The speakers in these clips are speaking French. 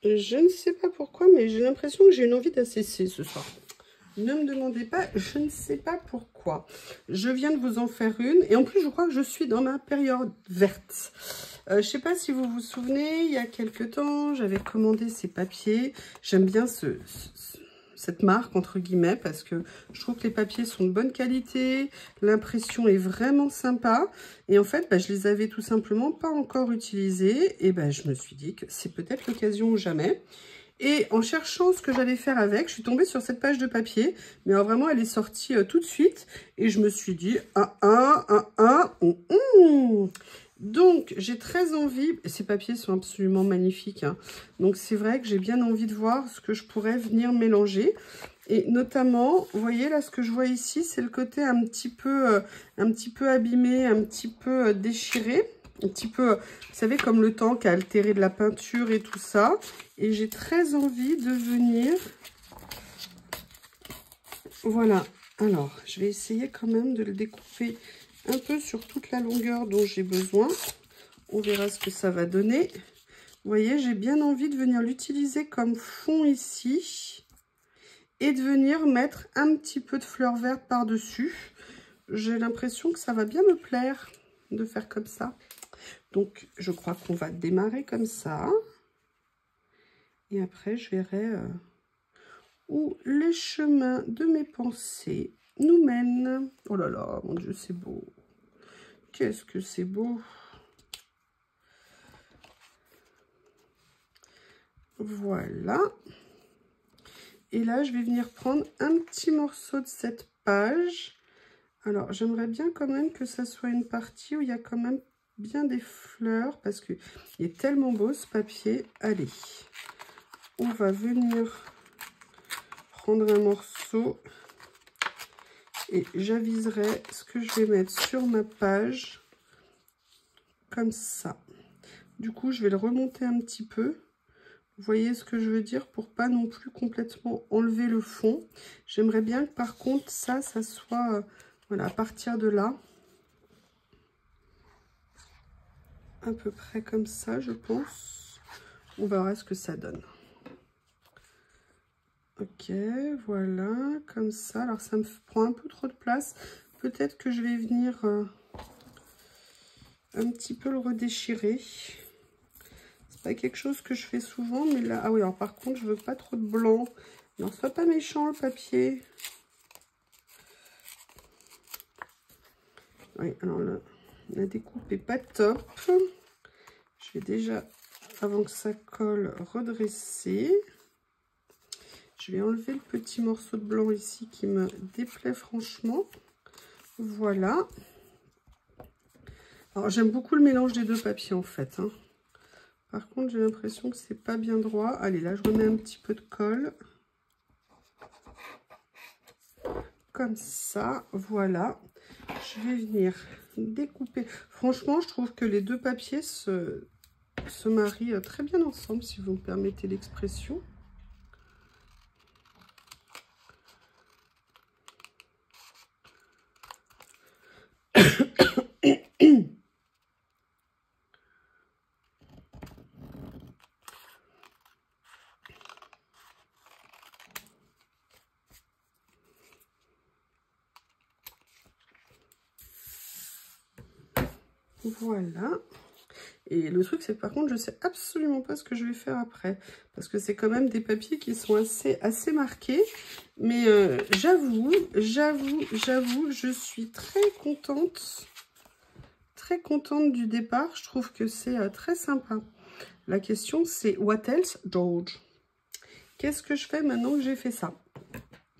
Je ne sais pas pourquoi, mais j'ai l'impression que j'ai une envie d'ACC ce soir. Ne me demandez pas, je ne sais pas pourquoi. Je viens de vous en faire une. Et en plus, je crois que je suis dans ma période verte. Je ne sais pas si vous vous souvenez, il y a quelques temps, j'avais commandé ces papiers. J'aime bien cette marque, entre guillemets, parce que je trouve que les papiers sont de bonne qualité. L'impression est vraiment sympa. Et en fait, je les avais tout simplement pas encore utilisés. Et je me suis dit que c'est peut-être l'occasion ou jamais. Et en cherchant ce que j'allais faire avec, je suis tombée sur cette page de papier. Mais alors vraiment, elle est sortie tout de suite. Et je me suis dit, Donc, j'ai très envie, et ces papiers sont absolument magnifiques, hein. Donc, c'est vrai que j'ai bien envie de voir ce que je pourrais venir mélanger. Et notamment, vous voyez là, ce que je vois ici, c'est le côté un petit peu abîmé, un petit peu déchiré. Un petit peu, vous savez, comme le temps qui a altéré de la peinture et tout ça. Et j'ai très envie de venir... Voilà. Alors, je vais essayer quand même de le découper un peu sur toute la longueur dont j'ai besoin. On verra ce que ça va donner. Vous voyez, j'ai bien envie de venir l'utiliser comme fond ici. Et de venir mettre un petit peu de fleurs vertes par-dessus. J'ai l'impression que ça va bien me plaire de faire comme ça. Donc, je crois qu'on va démarrer comme ça. Et après, je verrai où les chemins de mes pensées nous mènent. Oh là là, mon Dieu, c'est beau. Qu'est-ce que c'est beau. Voilà. Et là, je vais venir prendre un petit morceau de cette page. Alors, j'aimerais bien quand même que ça soit une partie où il y a quand même bien des fleurs, parce qu'il est tellement beau ce papier. Allez, on va venir prendre un morceau et j'aviserai ce que je vais mettre sur ma page, comme ça. Du coup, je vais le remonter un petit peu. Vous voyez ce que je veux dire, pour pas non plus complètement enlever le fond. J'aimerais bien que par contre ça soit voilà, à partir de là, à peu près comme ça, je pense. On verra ce que ça donne. Ok, voilà, comme ça. Alors ça me prend un peu trop de place. Peut-être que je vais venir un petit peu le redéchirer. C'est pas quelque chose que je fais souvent, mais là... Ah oui, alors par contre, je veux pas trop de blanc. Non, sois pas méchant le papier. Oui, alors là, la découpe est pas top. Je vais déjà, avant que ça colle, redresser. Je vais enlever le petit morceau de blanc ici qui me déplaît franchement. Voilà. Alors, j'aime beaucoup le mélange des deux papiers en fait, hein. Par contre, j'ai l'impression que c'est pas bien droit. Allez, là, je remets un petit peu de colle. Comme ça, voilà. Je vais venir découper. Franchement, je trouve que les deux papiers se marient très bien ensemble, si vous me permettez l'expression. Voilà. Et le truc, c'est que par contre, je sais absolument pas ce que je vais faire après. Parce que c'est quand même des papiers qui sont assez marqués. Mais j'avoue, je suis très contente du départ. Je trouve que c'est très sympa. La question, c'est what else, George? Qu'est-ce que je fais maintenant que j'ai fait ça?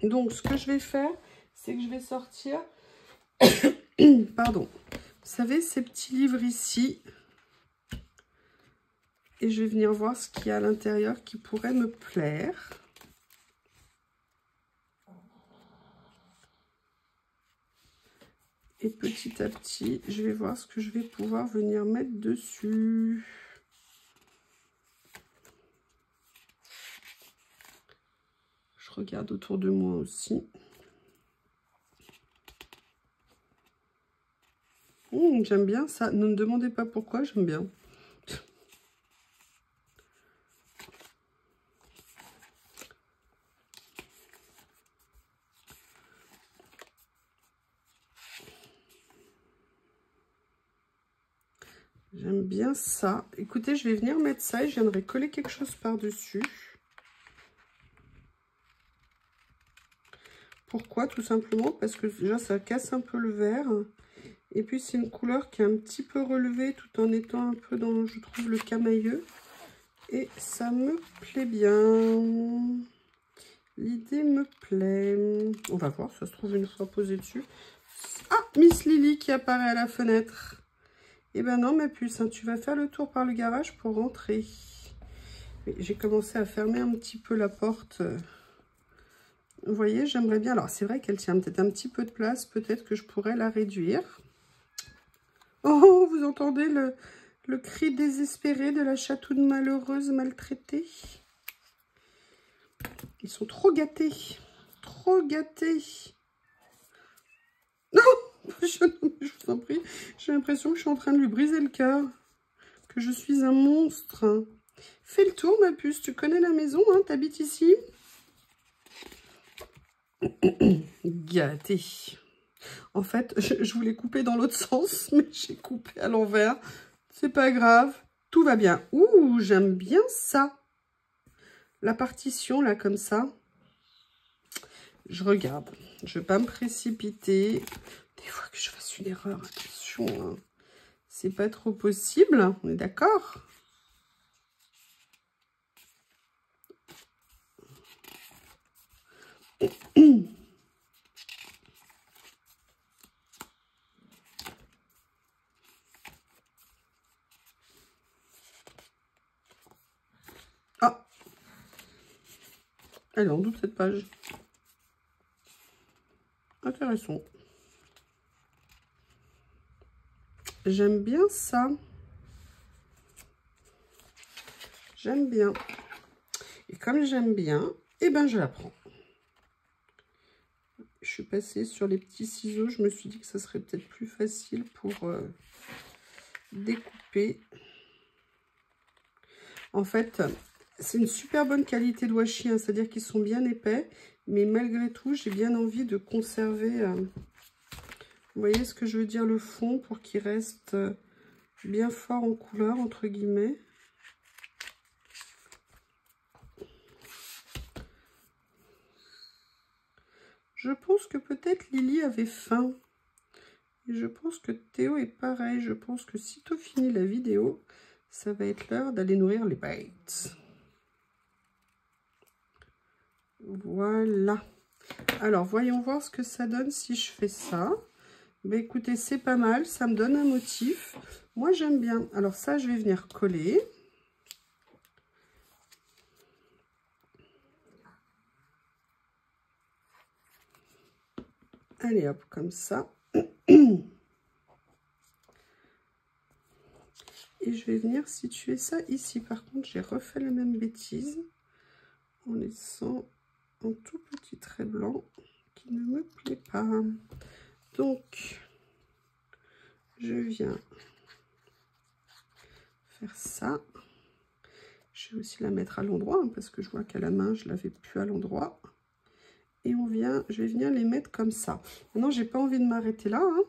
Donc, ce que je vais faire, c'est que je vais sortir... Pardon. Vous savez, ces petits livres ici... Et je vais venir voir ce qu'il y a à l'intérieur qui pourrait me plaire. Et petit à petit, je vais voir ce que je vais pouvoir venir mettre dessus. Je regarde autour de moi aussi. J'aime bien ça. Ne me demandez pas pourquoi, j'aime bien. J'aime bien ça. Écoutez, je vais venir mettre ça et je viendrai coller quelque chose par-dessus. Pourquoi? Tout simplement parce que déjà, ça casse un peu le vert. Et puis, c'est une couleur qui est un petit peu relevée tout en étant un peu dans, je trouve, le camailleux. Et ça me plaît bien. L'idée me plaît. On va voir, ça se trouve une fois posé dessus. Ah, Miss Lily qui apparaît à la fenêtre. Eh ben non, ma puce, hein, tu vas faire le tour par le garage pour rentrer. J'ai commencé à fermer un petit peu la porte. Vous voyez, j'aimerais bien. Alors, c'est vrai qu'elle tient peut-être un petit peu de place. Peut-être que je pourrais la réduire. Oh, vous entendez le cri désespéré de la chatoune malheureuse maltraitée. Ils sont trop gâtés. Trop gâtés. Non, je vous en prie. J'ai l'impression que je suis en train de lui briser le cœur. Que je suis un monstre. Fais le tour, ma puce. Tu connais la maison, hein? T'habites ici? Gâté. En fait, je voulais couper dans l'autre sens, mais j'ai coupé à l'envers. C'est pas grave. Tout va bien. Ouh, j'aime bien ça. La partition, là, comme ça. Je regarde. Je vais pas me précipiter. Des fois que je fasse une erreur, attention. Hein. C'est pas trop possible. On est d'accord? Ah, elle est en double cette page. Intéressant. J'aime bien ça. J'aime bien. Et comme j'aime bien, eh ben je la prends. Je suis passée sur les petits ciseaux. Je me suis dit que ça serait peut-être plus facile pour découper. En fait, c'est une super bonne qualité de washi, hein, c'est-à-dire qu'ils sont bien épais. Mais malgré tout, j'ai bien envie de conserver, vous voyez ce que je veux dire, le fond pour qu'il reste bien fort en couleur, entre guillemets. Je pense que peut-être Lily avait faim. Et je pense que Théo est pareil. Je pense que sitôt fini la vidéo, ça va être l'heure d'aller nourrir les bêtes. Voilà. Alors, voyons voir ce que ça donne si je fais ça. Ben, écoutez, c'est pas mal. Ça me donne un motif. Moi, j'aime bien. Alors ça, je vais venir coller. Allez, hop, comme ça. Et je vais venir situer ça ici. Par contre, j'ai refait la même bêtise en laissant un tout petit trait blanc qui ne me plaît pas. Donc, je viens faire ça. Je vais aussi la mettre à l'endroit hein, parce que je vois qu'à la main, je l'avais plus à l'endroit. Et je vais venir les mettre comme ça. Maintenant, j'ai pas envie de m'arrêter là. Hein.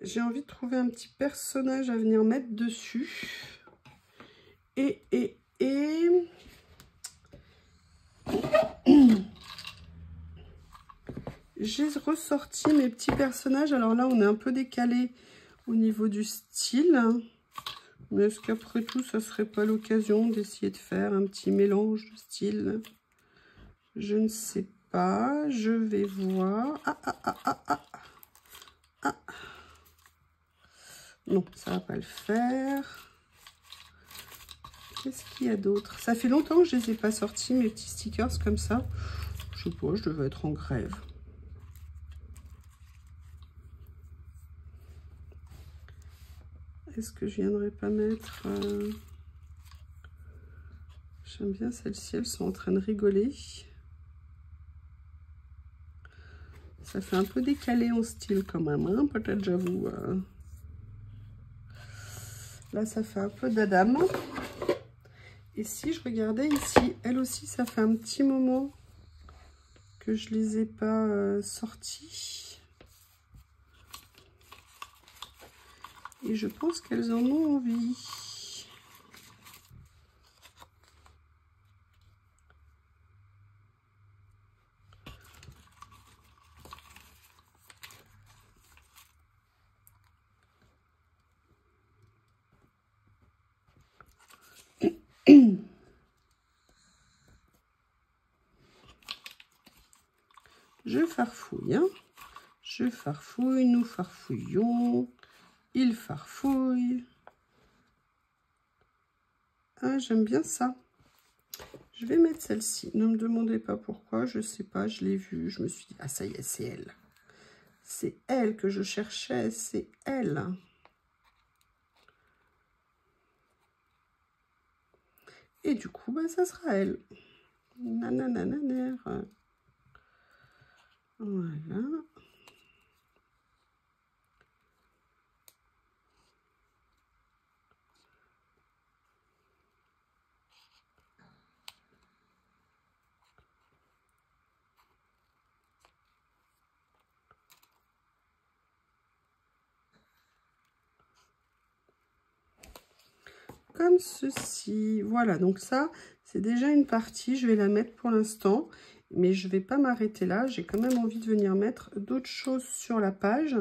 J'ai envie de trouver un petit personnage à venir mettre dessus. Et j'ai ressorti mes petits personnages. Alors là, on est un peu décalé au niveau du style. Mais est-ce qu'après tout, ça serait pas l'occasion d'essayer de faire un petit mélange de style? Je ne sais pas. Je vais voir. Non, ça va pas le faire. Qu'est-ce qu'il y a d'autre? Ça fait longtemps que je les ai pas sortis, mes petits stickers comme ça. Je sais pas, je devais être en grève. Est-ce que je viendrai pas mettre... J'aime bien celles-ci, elles sont en train de rigoler. Ça fait un peu décalé en style quand même, hein, peut-être j'avoue. Là, ça fait un peu d'Adam. Et si je regardais ici, elles aussi, ça fait un petit moment que je les ai pas sorties. Et je pense qu'elles en ont envie. Je farfouille, hein. Je farfouille, nous farfouillons, il farfouille. Ah, j'aime bien ça. Je vais mettre celle-ci. Ne me demandez pas pourquoi, je sais pas, je l'ai vue. Je me suis dit, ah ça y est, c'est elle. C'est elle que je cherchais, c'est elle. Et du coup, bah, ça sera elle. Nananananer. Voilà. Comme ceci. Voilà, donc ça, c'est déjà une partie. Je vais la mettre pour l'instant, mais je ne vais pas m'arrêter là. J'ai quand même envie de venir mettre d'autres choses sur la page.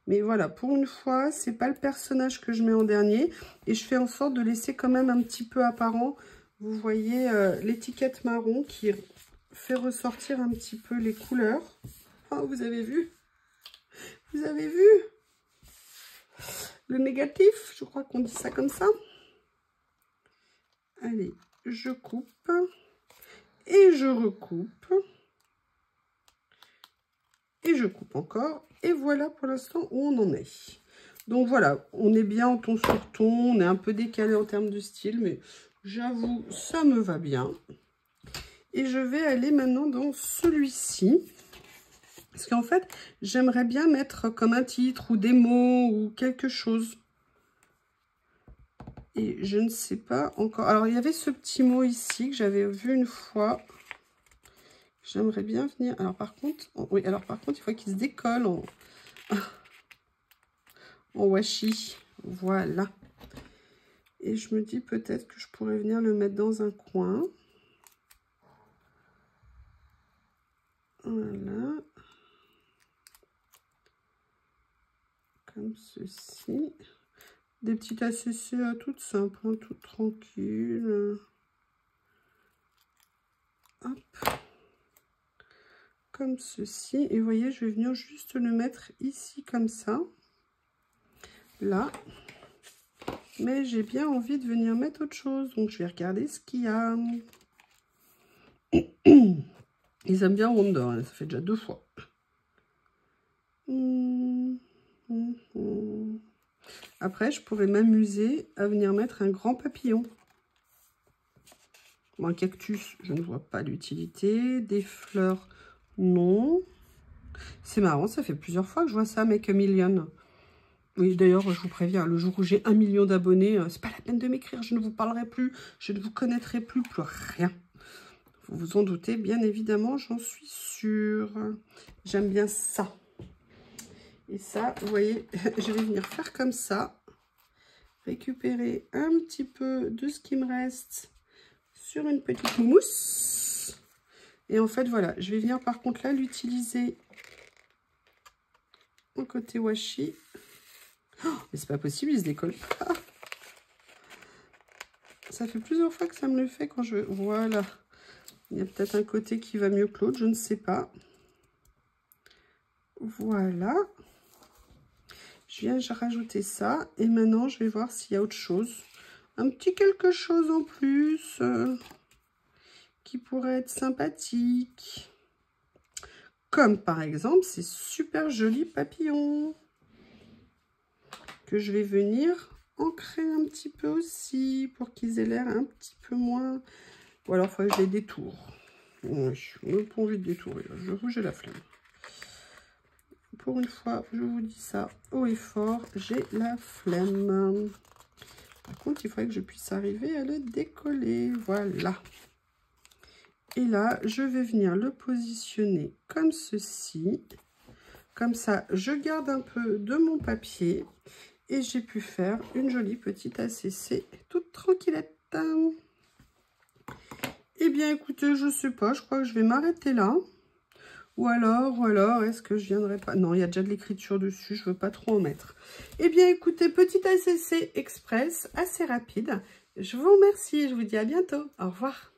Mais voilà, pour une fois, c'est pas le personnage que je mets en dernier. Et je fais en sorte de laisser quand même un petit peu apparent. Vous voyez l'étiquette marron qui fait ressortir un petit peu les couleurs. Oh, vous avez vu? Vous avez vu? Le négatif, je crois qu'on dit ça comme ça. Allez, je coupe et je recoupe et je coupe encore. Et voilà pour l'instant où on en est. Donc voilà, on est bien en ton sur ton, on est un peu décalé en termes de style, mais j'avoue, ça me va bien. Et je vais aller maintenant dans celui-ci. Parce qu'en fait, j'aimerais bien mettre comme un titre ou des mots ou quelque chose. Et je ne sais pas encore. Alors, il y avait ce petit mot ici que j'avais vu une fois. J'aimerais bien venir. Alors, par contre, oui, alors par contre, il faut qu'il se décolle en washi. Voilà. Et je me dis peut-être que je pourrais venir le mettre dans un coin. Voilà. Comme ceci. Des petites ACC toutes simples, hein, toutes tranquilles. Hop. Comme ceci. Et vous voyez, je vais venir juste le mettre ici comme ça. Là. Mais j'ai bien envie de venir mettre autre chose. Donc, je vais regarder ce qu'il y a. Ils aiment bien Wonder. Hein, ça fait déjà 2 fois. Après, je pourrais m'amuser à venir mettre un grand papillon. Bon, un cactus, je ne vois pas l'utilité. Des fleurs, non. C'est marrant, ça fait plusieurs fois que je vois ça, Make a Million. Oui, d'ailleurs, je vous préviens, le jour où j'ai 1 million d'abonnés, c'est pas la peine de m'écrire, je ne vous parlerai plus, je ne vous connaîtrai plus rien. Vous vous en doutez, bien évidemment, j'en suis sûre. J'aime bien ça. Et ça, vous voyez, je vais venir faire comme ça. Récupérer un petit peu de ce qui me reste sur une petite mousse. Et en fait, voilà, je vais venir par contre là l'utiliser au côté washi. Oh, mais c'est pas possible, il se décolle pas. Ça fait plusieurs fois que ça me le fait quand je... Voilà. Il y a peut-être un côté qui va mieux que l'autre, je ne sais pas. Voilà. Je viens rajouter ça. Et maintenant, je vais voir s'il y a autre chose. Un petit quelque chose en plus qui pourrait être sympathique. Comme par exemple ces super jolis papillons que je vais venir ancrer un petit peu aussi pour qu'ils aient l'air un petit peu moins... Ou alors, il faudrait que je les détourne. Oui, je n'ai pas envie de détourer. J'avoue, j'ai la flemme. Pour une fois, je vous dis ça haut et fort, j'ai la flemme. Par contre, il faudrait que je puisse arriver à le décoller. Voilà. Et là, je vais venir le positionner comme ceci. Comme ça, je garde un peu de mon papier. Et j'ai pu faire une jolie petite ACC toute tranquillette. Eh bien, écoutez, je sais pas, je crois que je vais m'arrêter là. Ou alors, est-ce que je viendrai pas? Non, il y a déjà de l'écriture dessus, je veux pas trop en mettre. Eh bien, écoutez, petite ACC express, assez rapide. Je vous remercie et je vous dis à bientôt. Au revoir.